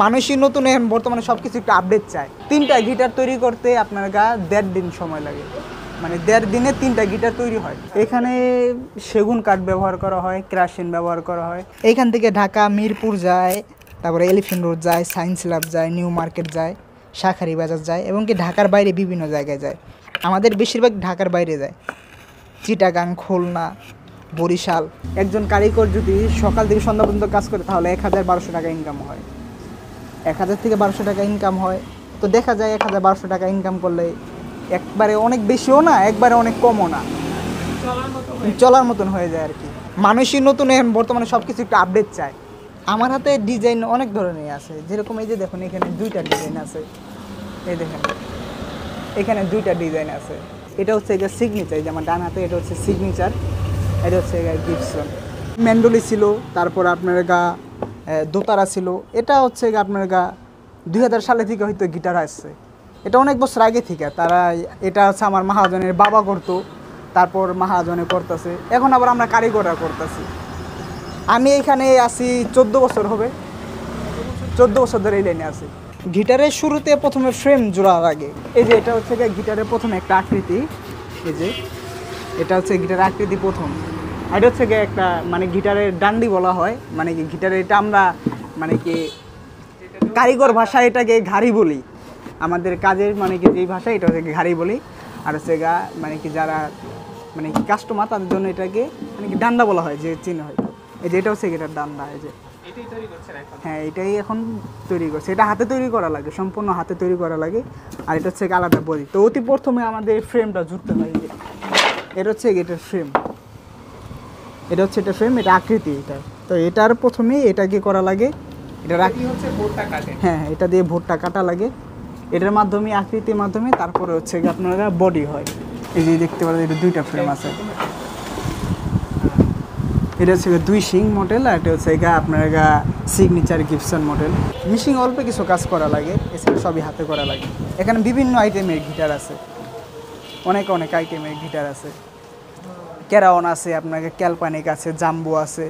মানুষই নতুন এখন বর্তমানে সব কিছু একটু আপডেট চায়। 3টা গিটার তৈরি করতে আপনার 1.5 দিন সময় লাগে, মানে 1.5 দিনে 3টা গিটার তৈরি হয়। এখানে সেগুন কাঠ ব্যবহার করা হয়, ক্রাশিন ব্যবহার করা হয়। এইখান থেকে ঢাকা মিরপুর যায়, তারপরে এলিফ্যান্ট রোড যায়, সায়েন্স ল্যাব যায়, নিউ মার্কেট যায়, শাঁখারী বাজার যায়, এবং কি ঢাকার বাইরে বিভিন্ন জায়গায় যায়। আমাদের বেশিরভাগ ঢাকার বাইরে যায়, চিটাগাং, খুলনা, বরিশাল। একজন কারিগর যদি সকাল থেকে সন্ধ্যা পর্যন্ত কাজ করে তাহলে 1000-1200 টাকা ইনকাম হয়। 1000 থেকে 1200 টাকা ইনকাম হয়। তো দেখা যায় 1000-1200 টাকা ইনকাম করলে একবারে অনেক বেশিও না, একবারে অনেক কমও না, চলার মতন হয়ে যায় আর কি। মানুষই নতুন এখন বর্তমানে সব কিছু একটু আপডেট চায়। আমার হাতে ডিজাইন অনেক ধরনের আছে, যেরকম এই যে দেখুন এখানে 2টা ডিজাইন আছে, এই দেখেন এখানে 2টা ডিজাইন আছে। এটা হচ্ছে সিগনেচার, যেমন ডান হাতে এটা হচ্ছে সিগনেচার, এটা হচ্ছে গিবসন। ম্যান্ডোলি ছিল, তারপর আপনার দোতারা ছিল। এটা হচ্ছে আপনার 2000 সালে থেকে হয়তো গিটার আসছে, এটা অনেক বছর আগে থেকে। তারা এটা হচ্ছে আমার মহাজনের বাবা করতো, তারপর মহাজনে করতেছে, এখন আবার আমরা কারিগররা করতেছি। আমি এখানে আছি 14 বছর হবে, 14 বছর ধরে এই লাইনে আছি। গিটারের শুরুতে প্রথমে ফ্রেম জোড়ার আগে এই যে এটা হচ্ছে গিটারের প্রথমে একটা আকৃতি, এই যে এটা হচ্ছে গিটারের আকৃতি প্রথম। এটা হচ্ছে একটা মানে গিটারের ডান্ডি বলা হয়, মানে কি গিটারের এটা আমরা মানে কি কারিগর ভাষায় এটাকে ঘাড়ি বলি, আমাদের কাজের মানে কি এই ভাষায় এটা হচ্ছে ঘাড়ি বলি। আর হচ্ছে মানে কি যারা মানে কি কাস্টমার তাদের জন্য এটাকে মানে কি ডান্ডা বলা হয়, যে চিহ্ন হয়। এই যে এটা হচ্ছে গিটার ডান্ডা, এই যে হ্যাঁ এটাই এখন তৈরি করছে। এটা হাতে তৈরি করা লাগে, সম্পূর্ণ হাতে তৈরি করা লাগে। আর এটা হচ্ছে আলাদা বডি। তো অতি প্রথমে আমাদের ফ্রেমটা জুড়তে হয়, যে এটা হচ্ছে এটার ফ্রেম, এটা হচ্ছে এটা ফ্রেম, এটা আকৃতি এটা। তো এটার প্রথমে এটাকে করা লাগে, এটা রাখি হচ্ছে ভোটটা কাটে, হ্যাঁ এটা দিয়ে ভোটটা কাটা লাগে, এটার মাধ্যমে আকৃতির মাধ্যমে। তারপরে হচ্ছে আপনারা বডি হয়। এই যে দেখতে পারেন এটা 2টা ফ্রেম আছে, এটা হচ্ছে 2 শিং মডেল, আর এটা হচ্ছে আপনার সিগনেচার গিবসন মডেল। মিশিং অল্প কিছু কাজ করা লাগে, এছাড়া সবই হাতে করা লাগে। এখানে বিভিন্ন আইটেমের গিটার আছে, অনেক আইটেমের গিটার আছে। ক্যারাওন আছে, আপনাকে ক্যালপানিক আছে, জাম্বো আছে।